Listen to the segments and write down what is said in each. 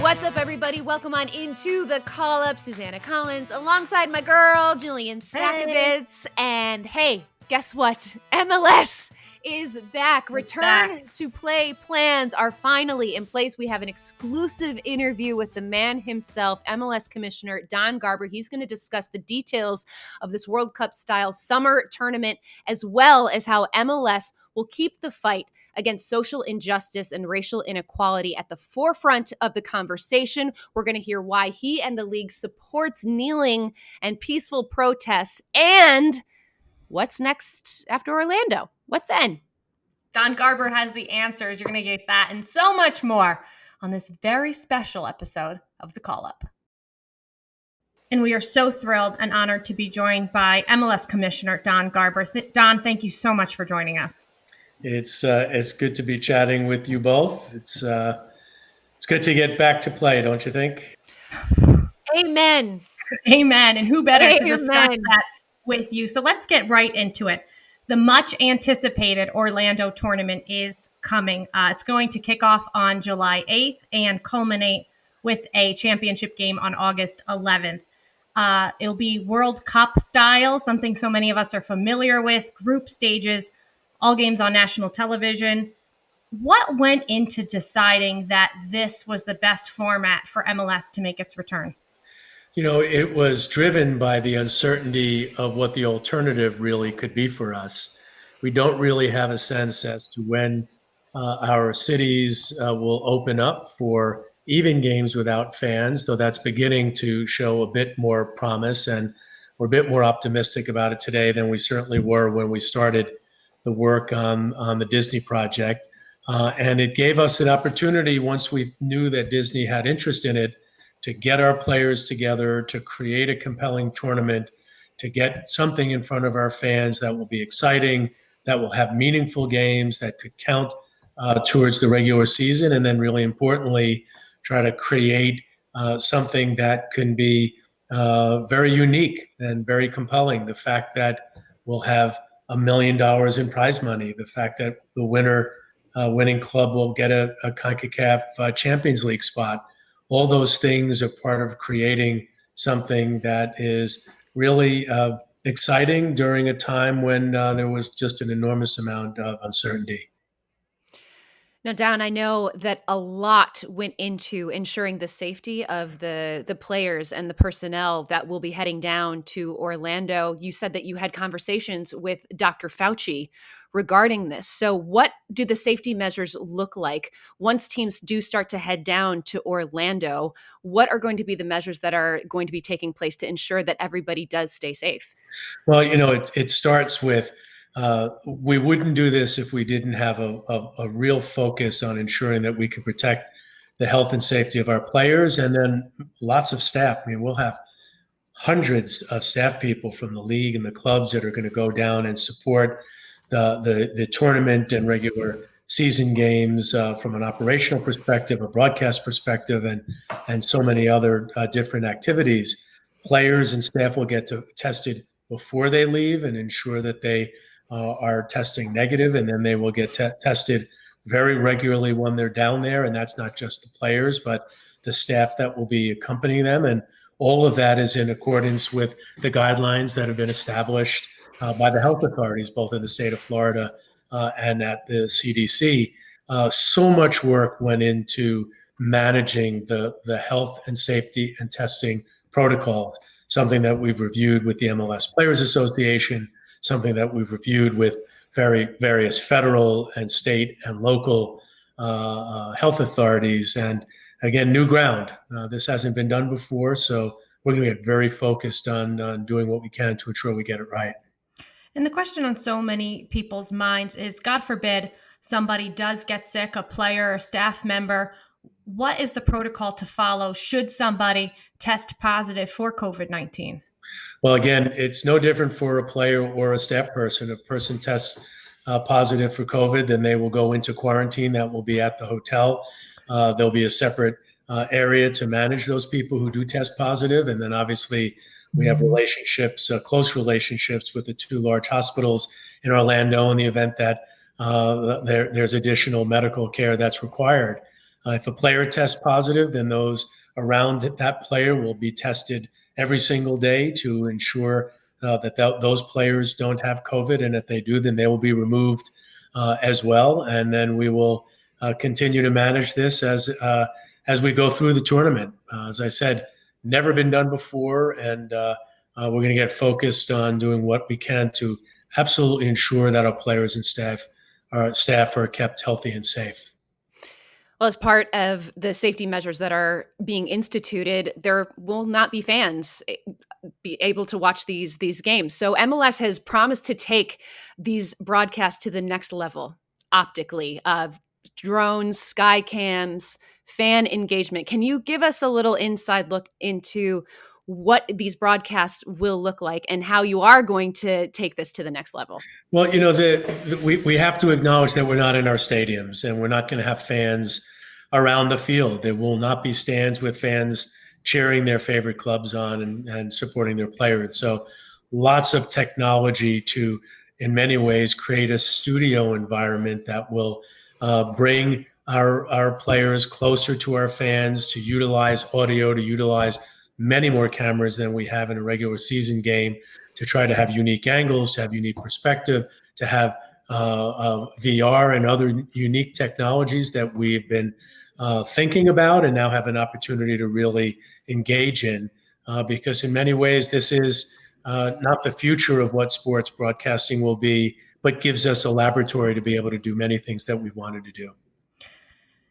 What's up, everybody? Welcome on into the call-up. Susannah Collins alongside my girl, Jillian Susannah. And hey, guess what? MLS is back. Return to play plans are finally in place. We have an exclusive interview with the man himself, MLS Commissioner Don Garber. He's going to discuss the details of this World Cup-style summer tournament, as well as how MLS will keep the fight against social injustice and racial inequality at the forefront of the conversation. We're going to hear why he and the league supports kneeling and peaceful protests, and what's next after Orlando. What then? Don Garber has the answers. You're going to get that and so much more on this very special episode of The Call Up. And we are so thrilled and honored to be joined by MLS Commissioner Don Garber. Don, thank you so much for joining us. It's good to be chatting with you both. It's good to get back to play, don't you think? Amen. Amen. And who better to discuss that with you? So let's get right into it. The much anticipated Orlando tournament is coming. It's going to kick off on July 8th and culminate with a championship game on August 11th. It'll be World Cup style, something so many of us are familiar with, group stages, all games on national television. What went into deciding that this was the best format for MLS to make its return? You know, it was driven by the uncertainty of what the alternative really could be for us. We don't really have a sense as to when our cities will open up for even games without fans, though that's beginning to show a bit more promise, and we're a bit more optimistic about it today than we certainly were when we started the work on the Disney project. And it gave us an opportunity, once we knew that Disney had interest in it, to get our players together, to create a compelling tournament, to get something in front of our fans that will be exciting, that will have meaningful games, that could count towards the regular season, and then really importantly, try to create something that can be very unique and very compelling. The fact that we'll have $1 million in prize money, the fact that the winning club will get a CONCACAF Champions League spot. All those things are part of creating something that is really exciting during a time when there was just an enormous amount of uncertainty. Now, Don, I know that a lot went into ensuring the safety of the players and the personnel that will be heading down to Orlando. You said that you had conversations with Dr. Fauci regarding this. So what do the safety measures look like once teams do start to head down to Orlando? What are going to be the measures that are going to be taking place to ensure that everybody does stay safe? Well, you know, it starts with we wouldn't do this if we didn't have a real focus on ensuring that we could protect the health and safety of our players, and then lots of staff. I mean, we'll have hundreds of staff people from the league and the clubs that are going to go down and support the tournament and regular season games from an operational perspective, a broadcast perspective, and so many other different activities. Players and staff will get tested before they leave and ensure that they are testing negative, and then they will get tested very regularly when they're down there. And that's not just the players, but the staff that will be accompanying them. And all of that is in accordance with the guidelines that have been established by the health authorities, both in the state of Florida and at the CDC. So much work went into managing the health and safety and testing protocols, something that we've reviewed with the MLS Players Association, something that we've reviewed with various federal and state and local health authorities. And again, new ground. This hasn't been done before, so we're going to get very focused on doing what we can to ensure we get it right. And the question on so many people's minds is, God forbid, somebody does get sick, a player or staff member. What is the protocol to follow should somebody test positive for COVID-19? Well, again, it's no different for a player or a staff person. If a person tests positive for COVID, then they will go into quarantine. That will be at the hotel. There'll be a separate area to manage those people who do test positive. And then obviously we have relationships, close relationships with the two large hospitals in Orlando in the event that there's additional medical care that's required. If a player tests positive, then those around that player will be tested every single day to ensure that those players don't have COVID. And if they do, then they will be removed as well. And then we will continue to manage this as we go through the tournament. As I said, never been done before, and we're going to get focused on doing what we can to absolutely ensure that our players and staff are kept healthy and safe. Well, as part of the safety measures that are being instituted, there will not be fans be able to watch these games. So MLS has promised to take these broadcasts to the next level optically, of drones, sky cams, fan engagement. Can you give us a little inside look into what these broadcasts will look like and how you are going to take this to the next level? Well, we have to acknowledge that we're not in our stadiums, and we're not going to have fans around the field. There will not be stands with fans cheering their favorite clubs on and supporting their players. So lots of technology to, in many ways, create a studio environment that will bring our players closer to our fans, to utilize audio, to utilize many more cameras than we have in a regular season game, to try to have unique angles, to have unique perspective, to have VR and other unique technologies that we've been thinking about and now have an opportunity to really engage in, because in many ways this is not the future of what sports broadcasting will be, but gives us a laboratory to be able to do many things that we wanted to do.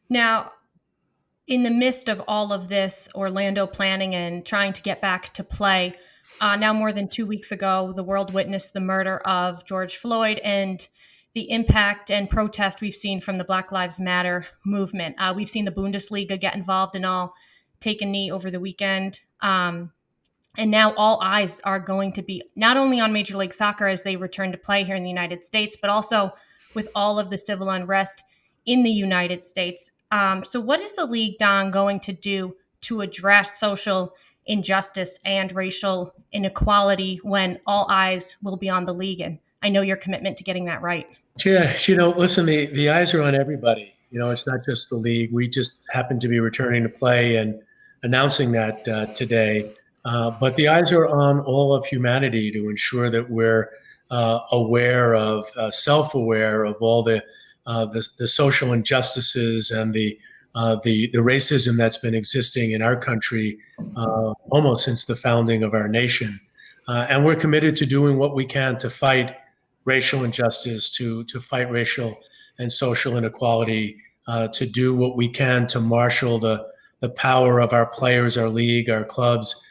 Now, in the midst of all of this Orlando planning and trying to get back to play, now more than 2 weeks ago, the world witnessed the murder of George Floyd and the impact and protest we've seen from the Black Lives Matter movement. We've seen the Bundesliga get involved and all take a knee over the weekend. And now all eyes are going to be not only on Major League Soccer as they return to play here in the United States, but also with all of the civil unrest in the United States. So what is the league, Don, going to do to address social injustice and racial inequality when all eyes will be on the league? And I know your commitment to getting that right. Yeah, listen, the eyes are on everybody. It's not just the league. We just happen to be returning to play and announcing that today. But the eyes are on all of humanity to ensure that we're self-aware of all the social injustices and the racism that's been existing in our country almost since the founding of our nation. And we're committed to doing what we can to fight racial injustice, to fight racial and social inequality, to do what we can to marshal the power of our players, our league, our clubs,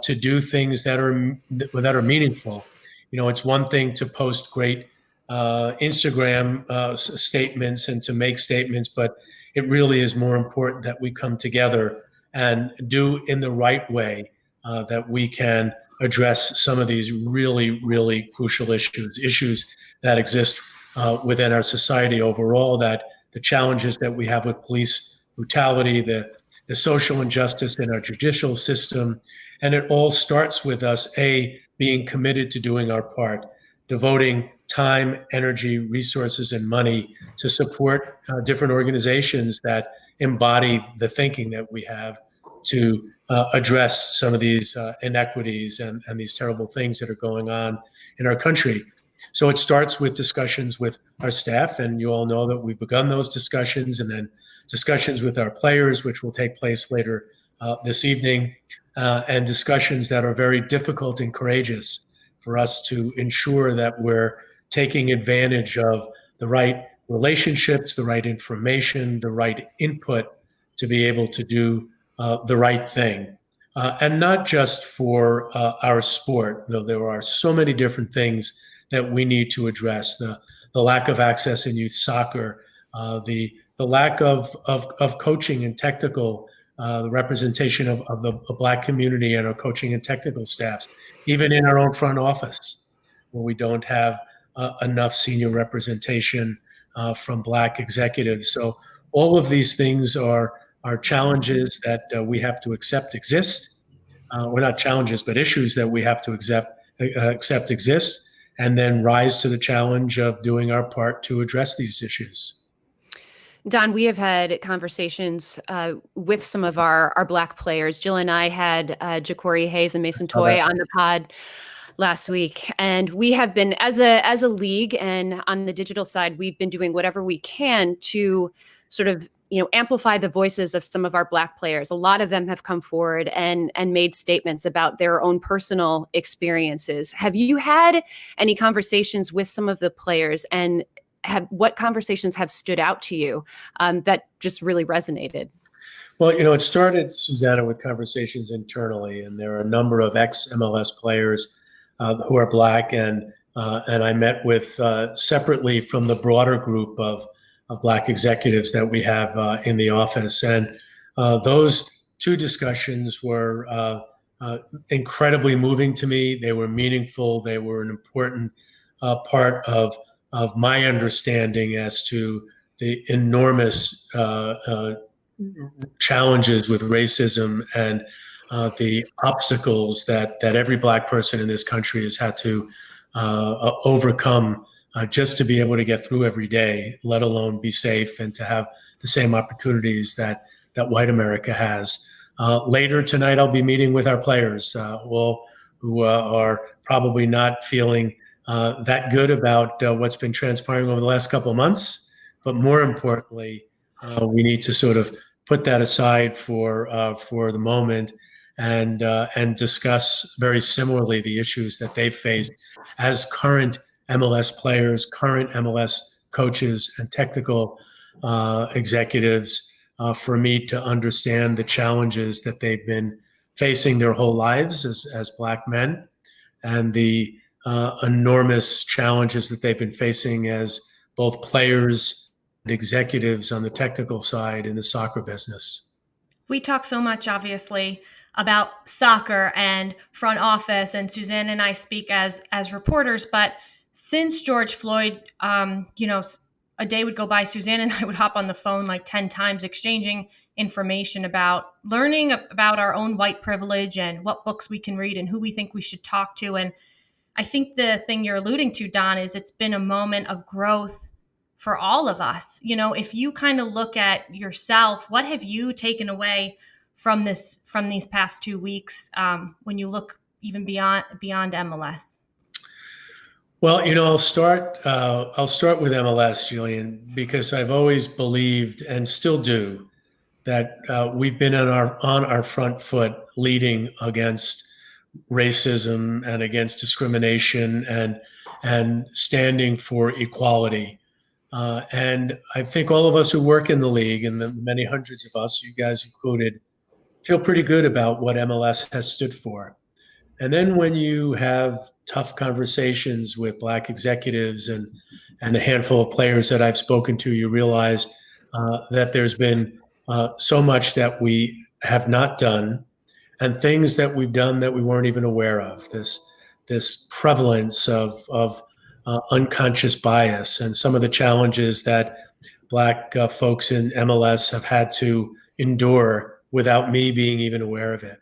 to do things that are meaningful. It's one thing to post great Instagram statements and to make statements, but it really is more important that we come together and do in the right way, that we can address some of these really, really crucial issues that exist within our society overall, that the challenges that we have with police brutality, the social injustice in our judicial system. And it all starts with us, being committed to doing our part, devoting time, energy, resources, and money to support different organizations that embody the thinking that we have to address some of these inequities and these terrible things that are going on in our country. So it starts with discussions with our staff, and you all know that we've begun those discussions, and then discussions with our players, which will take place later this evening, and discussions that are very difficult and courageous for us to ensure that we're taking advantage of the right relationships, the right information, the right input to be able to do the right thing. And not just for our sport, though there are so many different things that we need to address. The lack of access in youth soccer, the lack of coaching and technical, the representation of the Black community and our coaching and technical staffs, even in our own front office, where we don't have enough senior representation from Black executives. So all of these things are challenges that we have to accept exist. Well, not challenges, but issues that we have to accept exist, and then rise to the challenge of doing our part to address these issues. Don, we have had conversations with some of our Black players. Jill and I had Ja'Cory Hayes and Mason Toy on the pod last week, and we have been, as a league and on the digital side, we've been doing whatever we can to sort of amplify the voices of some of our Black players. A lot of them have come forward and made statements about their own personal experiences. Have you had any conversations with some of the players, and what conversations have stood out to you that just really resonated? Well, it started, Susannah, with conversations internally, and there are a number of ex-MLS players who are Black, and I met with separately from the broader group of Black executives that we have in the office. And those two discussions were incredibly moving to me. They were meaningful. They were an important part of my understanding as to the enormous challenges with racism and the obstacles that every Black person in this country has had to overcome just to be able to get through every day, let alone be safe and to have the same opportunities that white America has. Later tonight, I'll be meeting with our players, all who are probably not feeling that good about what's been transpiring over the last couple of months. But more importantly, we need to sort of put that aside for the moment and discuss very similarly the issues that they face as current MLS players, current MLS coaches, and technical executives, for me to understand the challenges that they've been facing their whole lives as Black men, and the enormous challenges that they've been facing as both players and executives on the technical side in the soccer business. We talk so much, obviously, about soccer and front office, and Susannah and I speak as reporters. But since George Floyd, a day would go by, Susannah and I would hop on the phone like 10 times, exchanging information about learning about our own white privilege and what books we can read and who we think we should talk to. And I think the thing you're alluding to, Don, is it's been a moment of growth for all of us. If you kind of look at yourself, what have you taken away from these past 2 weeks when you look even beyond MLS? Well, I'll start with MLS, Jillian, because I've always believed and still do that we've been on our front foot leading against racism and against discrimination and standing for equality. And I think all of us who work in the league, and the many hundreds of us, you guys included, feel pretty good about what MLS has stood for. And then when you have tough conversations with Black executives and a handful of players that I've spoken to, you realize that there's been so much that we have not done, and things that we've done that we weren't even aware of. This prevalence of unconscious bias, and some of the challenges that Black folks in MLS have had to endure without me being even aware of it.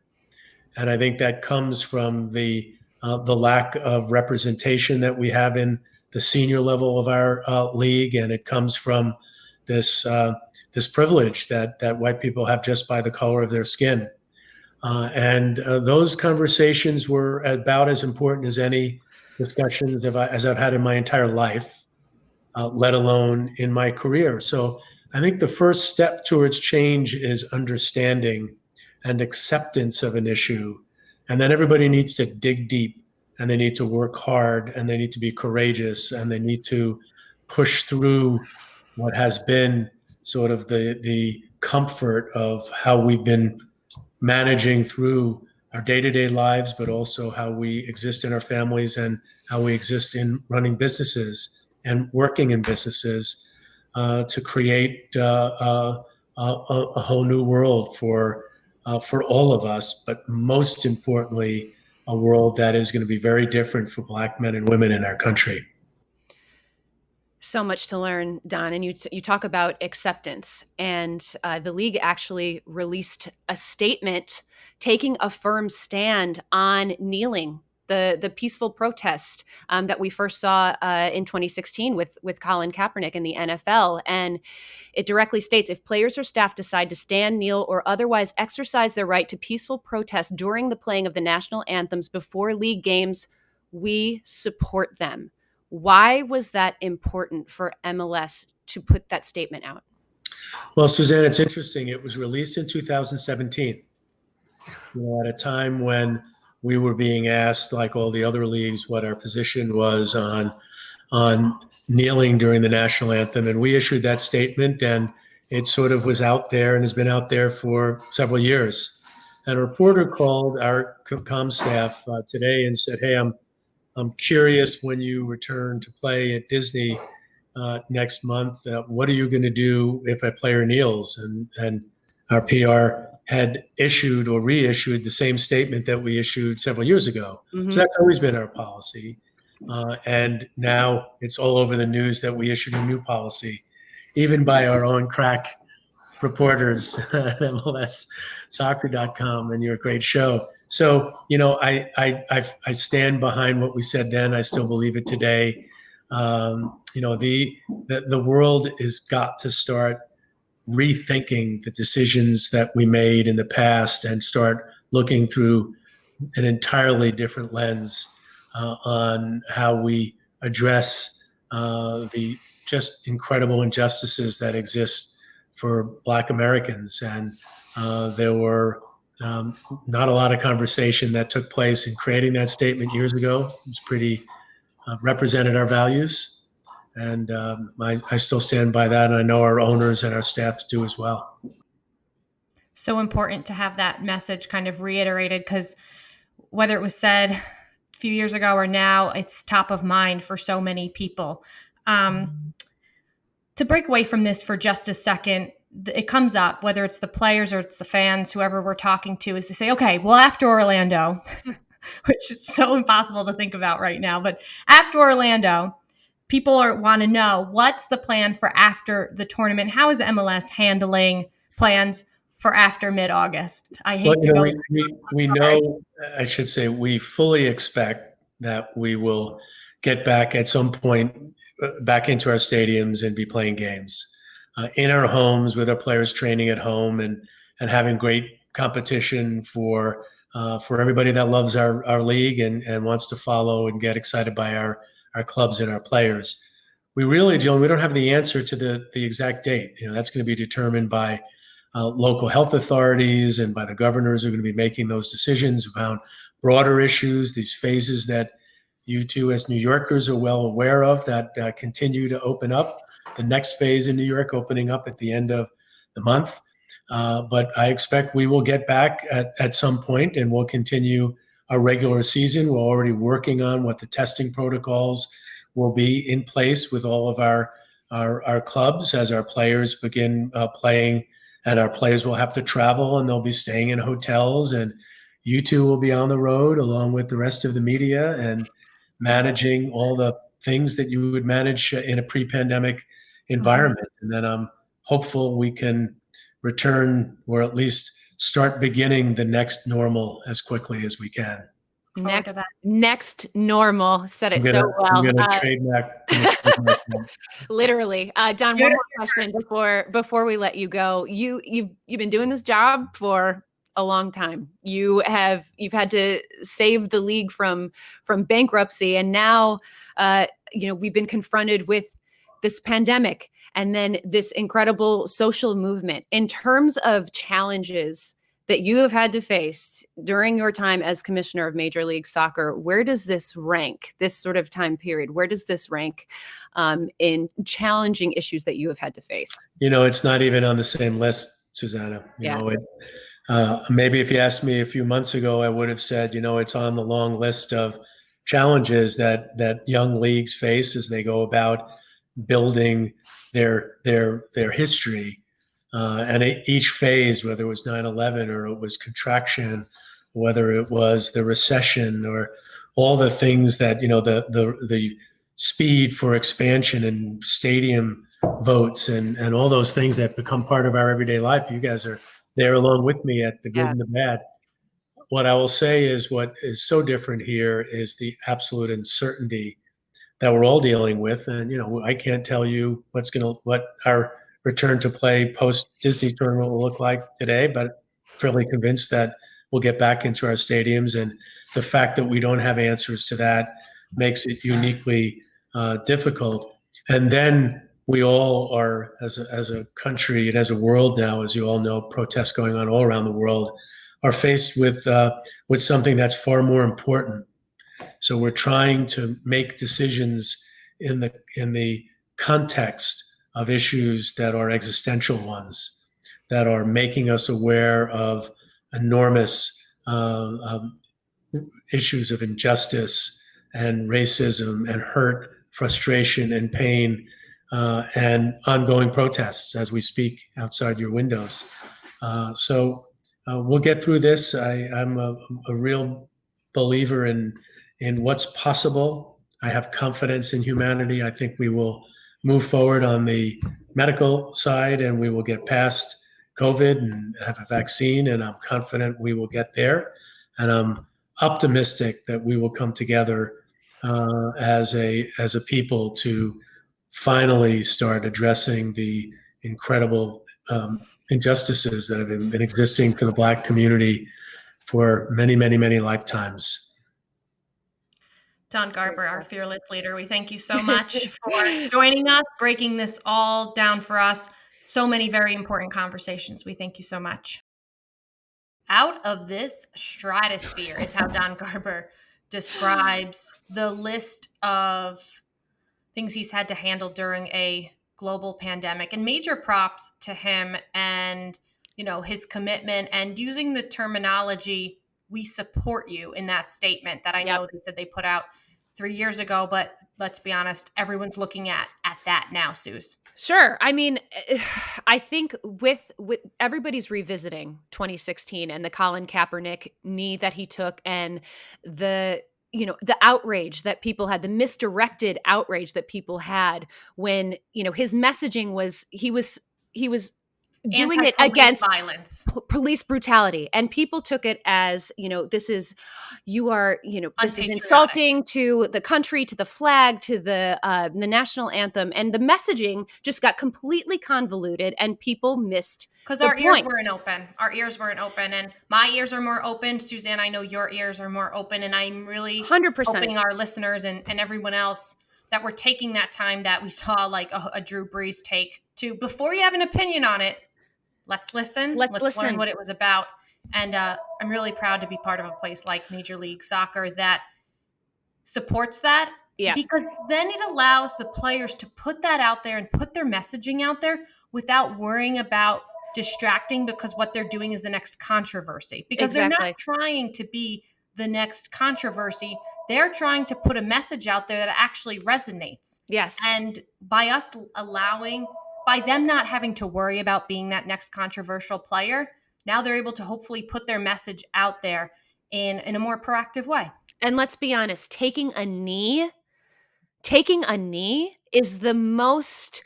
And I think that comes from the lack of representation that we have in the senior level of our league, and it comes from this privilege that white people have just by the color of their skin. And those conversations were about as important as any discussions as I've had in my entire life, let alone in my career. So I think the first step towards change is understanding and acceptance of an issue. And then everybody needs to dig deep, and they need to work hard, and they need to be courageous, and they need to push through what has been sort of the comfort of how we've been managing through our day-to-day lives, but also how we exist in our families and how we exist in running businesses and working in businesses, to create a whole new world for all of us, but most importantly, a world that is going to be very different for Black men and women in our country. So much to learn, Don. And you talk about acceptance, and the league actually released a statement taking a firm stand on kneeling the peaceful protest that we first saw in 2016 with Colin Kaepernick in the NFL. And it directly states, if players or staff decide to stand, kneel, or otherwise exercise their right to peaceful protest during the playing of the national anthems before league games, we support them. Why was that important for MLS to put that statement out? Well, Susannah, it's interesting. It was released in 2017, at a time when we were being asked, like all the other leagues, what our position was on kneeling during the national anthem. And we issued that statement, and it sort of was out there and has been out there for several years. And a reporter called our comm staff today and said, hey, I'm curious, when you return to play at Disney next month, what are you going to do if a player kneels? And our PR had issued or reissued the same statement that we issued several years ago. Mm-hmm. So that's always been our policy. And now it's all over the news that we issued a new policy, even by our own crack reporters at MLSsoccer.com and your great show. So, I stand behind what we said then. I still believe it today. The world has got to start rethinking the decisions that we made in the past and start looking through an entirely different lens on how we address the just incredible injustices that exist for Black Americans. And there were not a lot of conversation that took place in creating that statement years ago. It was pretty represented our values. And I still stand by that. And I know our owners and our staffs do as well. So important to have that message kind of reiterated, because whether it was said a few years ago or now, it's top of mind for so many people. To break away from this for just a second, it comes up, whether it's the players or it's the fans, whoever we're talking to, is they say, okay, well, after Orlando, which is so impossible to think about right now, but after Orlando, people want to know, what's the plan for after the tournament? How is MLS handling plans for after mid-August? I hate to go. We know, I should say, we fully expect that we will get back at some point back into our stadiums and be playing games in our homes, with our players training at home and having great competition for everybody that loves our league and wants to follow and get excited by our clubs and our players. We really, Jillian, we don't have the answer to the exact date. That's going to be determined by local health authorities and by the governors who are going to be making those decisions about broader issues, these phases that you two as New Yorkers are well aware of that continue to open up. The next phase in New York opening up at the end of the month. But I expect we will get back at some point, and we'll continue our regular season. We're already working on what the testing protocols will be in place with all of our clubs as our players begin playing, and our players will have to travel and they'll be staying in hotels, and you two will be on the road along with the rest of the media and managing all the things that you would manage in a pre-pandemic environment. And then I'm hopeful we can return, or at least start beginning the next normal as quickly as we can. Next normal. Said it so well. I'm gonna trademark. Literally. Don, one more question before we let you go. You've been doing this job for a long time. You've had to save the league from bankruptcy, and now we've been confronted with this pandemic and then this incredible social movement. In terms of challenges that you have had to face during your time as commissioner of Major League Soccer, where does this rank, this sort of time period? Where does this rank in challenging issues that you have had to face? It's not even on the same list, Susannah. Maybe if you asked me a few months ago, I would have said, it's on the long list of challenges that young leagues face as they go about building their history. And each phase, whether it was 9/11 or it was contraction, whether it was the recession or all the things that, the speed for expansion and stadium votes and all those things that become part of our everyday life. You guys are there along with me at the good and the bad. what I will say is what is so different here is the absolute uncertainty that we're all dealing with. And, I can't tell you what our return to play post Disney tournament will look like today, but fairly convinced that we'll get back into our stadiums. And the fact that we don't have answers to that makes it uniquely difficult. And then we all are, as a country and as a world now, as you all know, protests going on all around the world, are faced with something that's far more important. So we're trying to make decisions in the context of issues that are existential ones, that are making us aware of enormous issues of injustice and racism and hurt, frustration and pain, and ongoing protests as we speak outside your windows. So we'll get through this. I'm a real believer in what's possible. I have confidence in humanity. I think we will move forward on the medical side, and we will get past COVID and have a vaccine, and I'm confident we will get there. And I'm optimistic that we will come together as a people to finally start addressing the incredible injustices that have been existing for the Black community for many, many, many lifetimes. Don Garber, our fearless leader, we thank you so much for joining us, breaking this all down for us. So many very important conversations. We thank you so much. Out of this stratosphere is how Don Garber describes the list of things he's had to handle during a global pandemic, and major props to him and, his commitment and using the terminology, "we support you," in that statement that I know they said they put out 3 years ago, but let's be honest, everyone's looking at that now, Suze. Sure. I mean, I think with everybody's revisiting 2016 and the Colin Kaepernick knee that he took, and the outrage that people had, the misdirected outrage that people had when, his messaging was, he was doing it against violence, police brutality, and people took it as, this is insulting to the country, to the flag, to the national anthem, and the messaging just got completely convoluted, and people missed because our ears weren't open, and my ears are more open. Suzanne, I know your ears are more open, and I'm really 100% hoping our listeners and everyone else that we're taking that time that we saw like a Drew Brees take to, before you have an opinion on it, let's listen. Let's learn what it was about. And I'm really proud to be part of a place like Major League Soccer that supports that. Yeah. Because then it allows the players to put that out there and put their messaging out there without worrying about distracting, because what they're doing is the next controversy. Because they're not trying to be the next controversy. They're trying to put a message out there that actually resonates. Yes. And by them not having to worry about being that next controversial player, now they're able to hopefully put their message out there in a more proactive way. And let's be honest, taking a knee is the most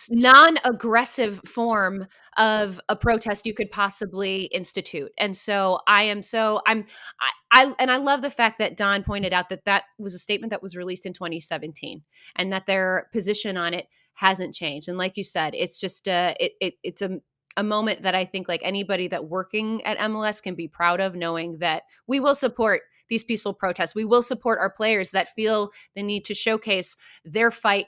non-aggressive form of a protest you could possibly institute. And so I love the fact that Don pointed out that was a statement that was released in 2017, and that their position on it hasn't changed. And like you said, it's just it's a moment that I think like anybody that working at MLS can be proud of, knowing that we will support these peaceful protests. We will support our players that feel the need to showcase their fight,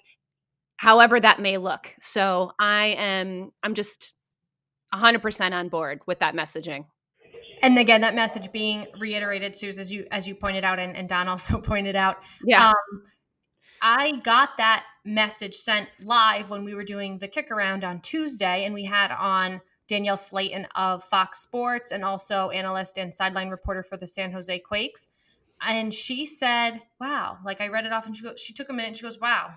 however that may look. So I'm just 100% on board with that messaging. And again, that message being reiterated, Suze, as you pointed out, and Don also pointed out. Yeah. I got that message sent live when we were doing the kick around on Tuesday, and we had on Danielle Slayton of Fox Sports, and also analyst and sideline reporter for the San Jose Quakes. And she said, wow, like I read it off, and she took a minute and she goes, wow,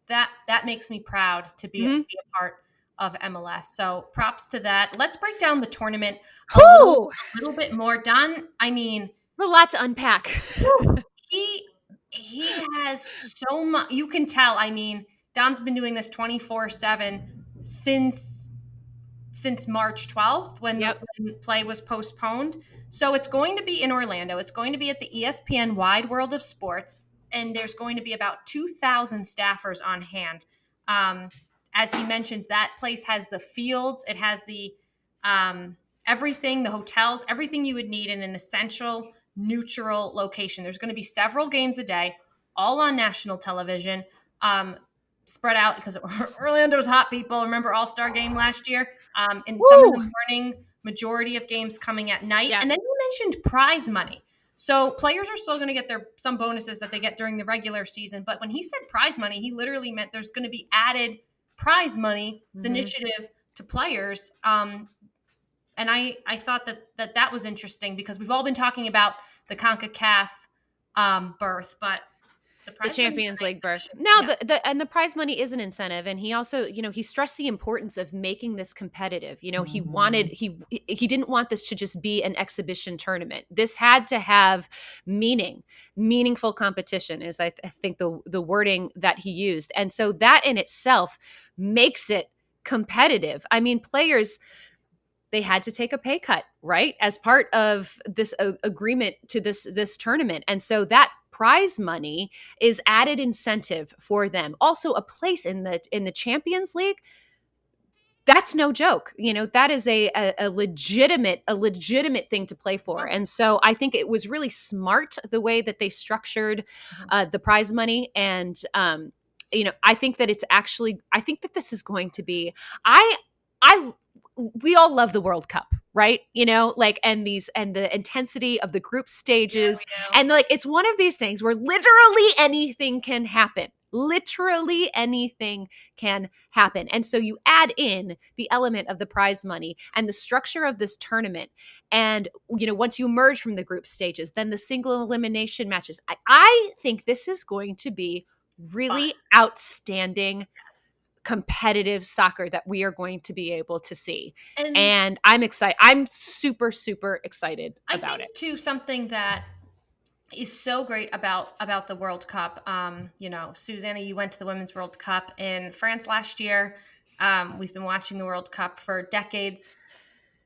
that makes me proud to be a part of MLS. So props to that. Let's break down the tournament a little bit more. Don, I mean, a lot to unpack. He has so much. You can tell. I mean, Don's been doing this 24/7 since since March 12th when Yep. when play was postponed. So it's going to be in Orlando. It's going to be at the ESPN Wide World of Sports, and there's going to be about 2,000 staffers on hand. As he mentions, that place has the fields, it has the everything, the hotels, everything you would need in an essential, neutral location. There's going to be several games a day, all on national television, spread out because Orlando's hot, people. Remember All-Star Game last year? And some of the morning, majority of games coming at night. Yeah. And then you mentioned prize money. So players are still going to get some bonuses that they get during the regular season. But when he said prize money, he literally meant there's going to be added prize money. It's initiative to players. And I thought that was interesting because we've all been talking about the CONCACAF berth, but the Champions League berth. No, the prize money is an incentive, and he also, he stressed the importance of making this competitive. He didn't want this to just be an exhibition tournament. This had to have meaningful competition is I think the wording that he used, and so that in itself makes it competitive. I mean, players, they had to take a pay cut, right, as part of this agreement to this tournament, and so that prize money is added incentive for them. Also, a place in the Champions League, that's no joke. That is a legitimate thing to play for. And so I think it was really smart the way that they structured the prize money. And I think that I think that this is going to be, we all love the World Cup, right? And the intensity of the group stages. Yeah, and it's one of these things where literally anything can happen. Literally anything can happen. And so you add in the element of the prize money and the structure of this tournament. And, once you emerge from the group stages, then the single elimination matches. I think this is going to be really outstanding competitive soccer that we are going to be able to see. And I'm excited. I'm super, super excited about it. Too, something that is so great about the World Cup. Susannah, you went to the Women's World Cup in France last year. We've been watching the World Cup for decades.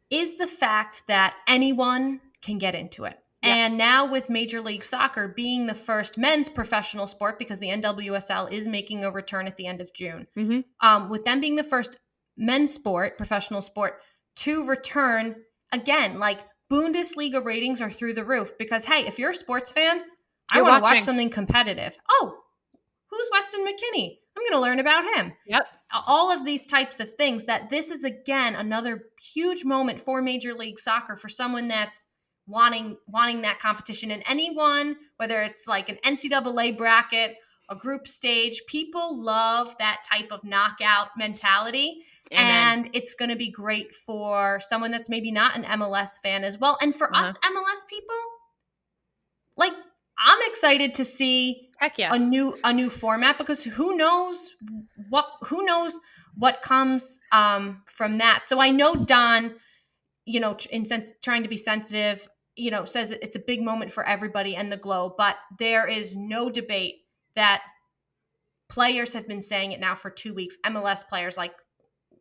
Is the fact that anyone can get into it. Yeah. And now with Major League Soccer being the first men's professional sport, because the NWSL is making a return at the end of June, with them being the first men's professional sport to return, again, Bundesliga ratings are through the roof because, hey, if you're a sports fan, I want to watch something competitive. Oh, who's Weston McKennie? I'm going to learn about him. Yep. All of these types of things, that this is, again, another huge moment for Major League Soccer for someone that's wanting that competition. And anyone, whether it's like an NCAA bracket, a group stage, people love that type of knockout mentality. Amen. And it's going to be great for someone that's maybe not an MLS fan as well. And for us MLS people, I'm excited to see heck yes. a new format, because who knows what comes from that. So I know Don, trying to be sensitive, says it's a big moment for everybody and the globe, but there is no debate that players have been saying it now for 2 weeks. MLS players,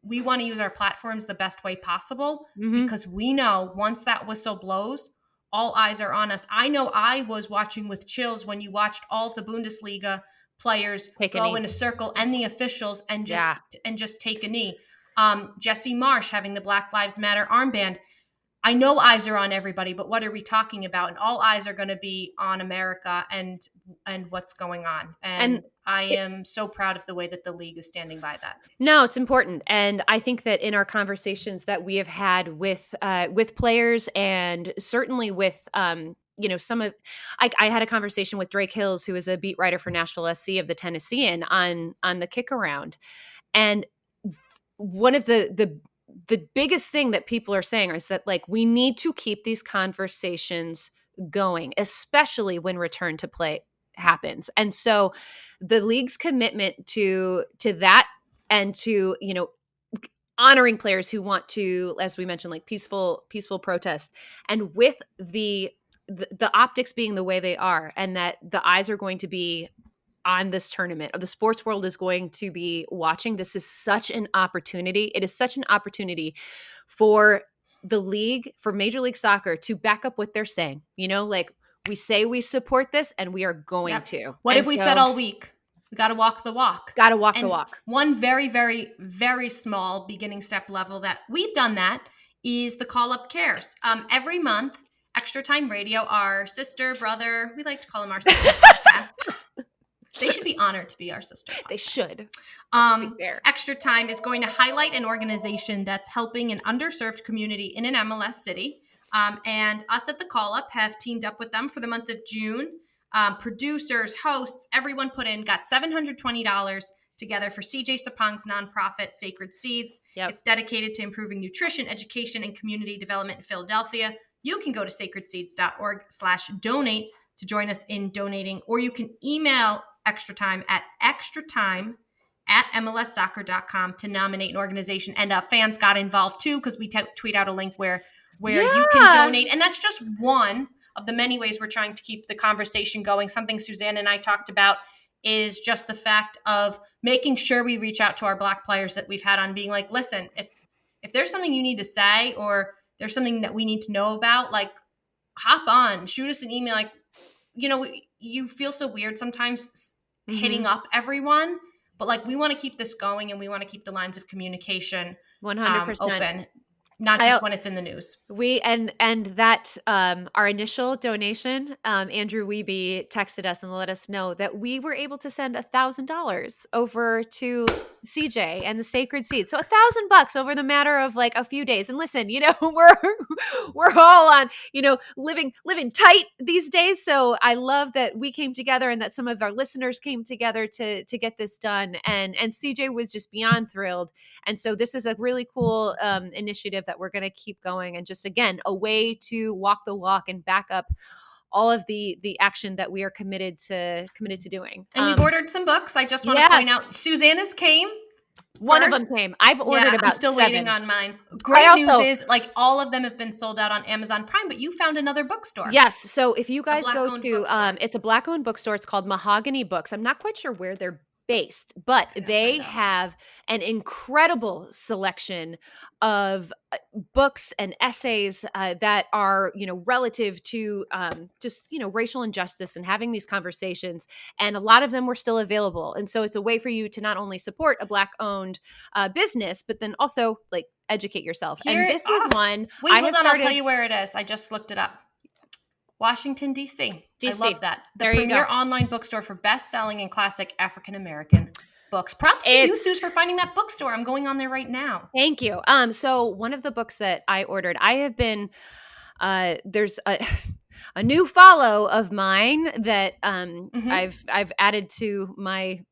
we want to use our platforms the best way possible, because we know once that whistle blows, all eyes are on us. I know I was watching with chills when you watched all of the Bundesliga players go in a circle and the officials and just take a knee. Jesse Marsh having the Black Lives Matter armband. I know eyes are on everybody, but what are we talking about? And all eyes are going to be on America and what's going on. And I am so proud of the way that the league is standing by that. No, it's important. And I think that in our conversations that we have had with players, and certainly with I had a conversation with Drake Hills, who is a beat writer for Nashville SC of the Tennessean, on the kick around. And one of the biggest thing that people are saying is that we need to keep these conversations going, especially when return to play happens. And so the league's commitment to that, and to, honoring players who want to, as we mentioned, peaceful protest, and with the optics being the way they are, and that the eyes are going to be on this tournament. The sports world is going to be watching. This is such an opportunity. It is such an opportunity for the league, for Major League Soccer, to back up what they're saying. You know, like, we say we support this, and we are going to. What have we said all week? We got to walk the walk. Got to walk the walk. One very, very, very small beginning step level that we've done that is the Call Up Cares. Every month, Extra Time Radio, our sister, brother, we like to call them our sister podcast. They should be honored to be our sister podcast. They should. Let's be fair. Extra Time is going to highlight an organization that's helping an underserved community in an MLS city. And us at the Call Up have teamed up with them for the month of June. Producers, hosts, everyone got $720 together for CJ Sapong's nonprofit, Sacred Seeds. Yep. It's dedicated to improving nutrition, education, and community development in Philadelphia. You can go to sacredseeds.org/donate to join us in donating, or you can email Extra Time at extratime@mlssoccer.com to nominate an organization. And fans got involved too, because we tweet out a link where you can donate. And that's just one of the many ways we're trying to keep the conversation going. Something Susannah and I talked about is just the fact of making sure we reach out to our Black players that we've had on, being like, listen, if there's something you need to say, or there's something that we need to know about, like, hop on, shoot us an email. Like, you know, you feel so weird sometimes hitting up everyone, but like, we want to keep this going, and we want to keep the lines of communication 100% open. Not just when it's in the news. And that our initial donation, Andrew Wiebe texted us and let us know that we were able to send $1,000 over to CJ and the Sacred Seeds. So $1,000 over the matter of like a few days. And listen, you know, we're all on, you know, living tight these days. So I love that we came together, and that some of our listeners came together to get this done. And CJ was just beyond thrilled. And so this is a really cool initiative that we're going to keep going, and just, again, a way to walk the walk and back up all of the action that we are committed to doing. And we've ordered some books. I just want to point out, Susannah's came. One of them came. I've ordered about 7. I'm still waiting on mine. Great news is, like, all of them have been sold out on Amazon Prime, but you found another bookstore. Yes. So if you guys go to, it's a Black-owned bookstore. It's called Mahogany Books. I'm not quite sure where they're based, but they have an incredible selection of books and essays that are, you know, relative to just, you know, racial injustice and having these conversations. And a lot of them were still available. And so it's a way for you to not only support a Black-owned business, but then also, like, educate yourself. And this was one. Wait, hold on. I'll tell you where it is. I just looked it up. Washington, D.C. I love that. The premier online bookstore for best-selling and classic African-American books. Props to you, Sus, for finding that bookstore. I'm going on there right now. Thank you. So one of the books that I ordered, I have been, there's a new follow of mine that I've added to my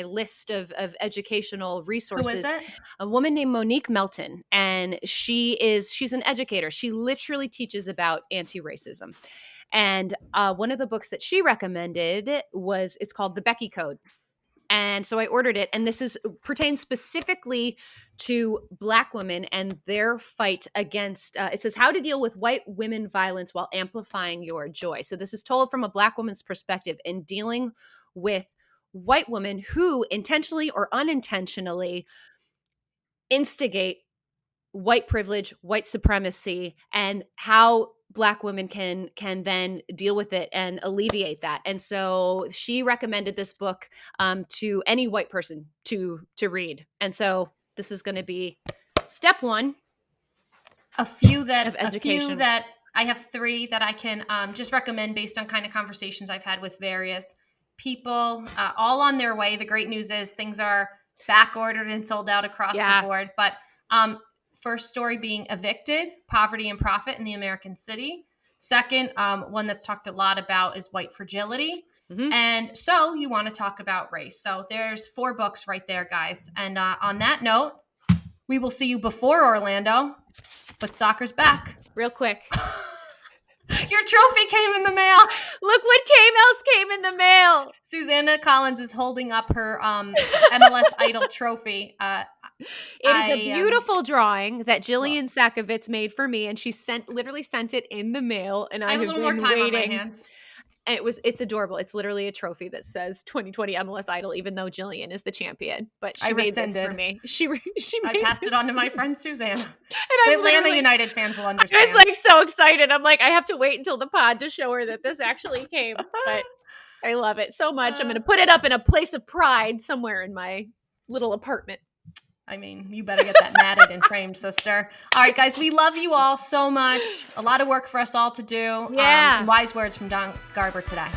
list of educational resources. Who is it? A woman named Monique Melton, and she's an educator. She literally teaches about anti-racism. And one of the books that she recommended it's called The Becky Code. And so I ordered it, and this pertains specifically to Black women and their fight against, it says, how to deal with white women violence while amplifying your joy. So this is told from a Black woman's perspective in dealing with white women who intentionally or unintentionally instigate white privilege, white supremacy, and how Black women can then deal with it and alleviate that. And so she recommended this book to any white person to read. And so this is going to be step 1. A few that I have 3 that I can just recommend based on kind of conversations I've had with various people, all on their way. The great news is things are back ordered and sold out across the board. But first story being Evicted, Poverty and Profit in the American City. Second, one that's talked a lot about is White Fragility. Mm-hmm. And so you want to talk about race. So there's 4 books right there, guys. And on that note, we will see you before Orlando, but soccer's back. Real quick. Your trophy came in the mail. Look what else came in the mail. Susannah Collins is holding up her MLS Idol trophy. It is a beautiful drawing that Jillian Sakovitz made for me, and she literally sent it in the mail, and I have a little more time on my hands. And it's adorable. It's literally a trophy that says 2020 MLS Idol, even though Jillian is the champion. But she made this for me. I passed it on to my friend Susannah. And the Atlanta United fans will understand. I was like so excited. I'm like, I have to wait until the pod to show her that this actually came. But I love it so much. I'm going to put it up in a place of pride somewhere in my little apartment. I mean, you better get that matted and framed, sister. All right, guys, we love you all so much. A lot of work for us all to do. Yeah. And wise words from Don Garber today.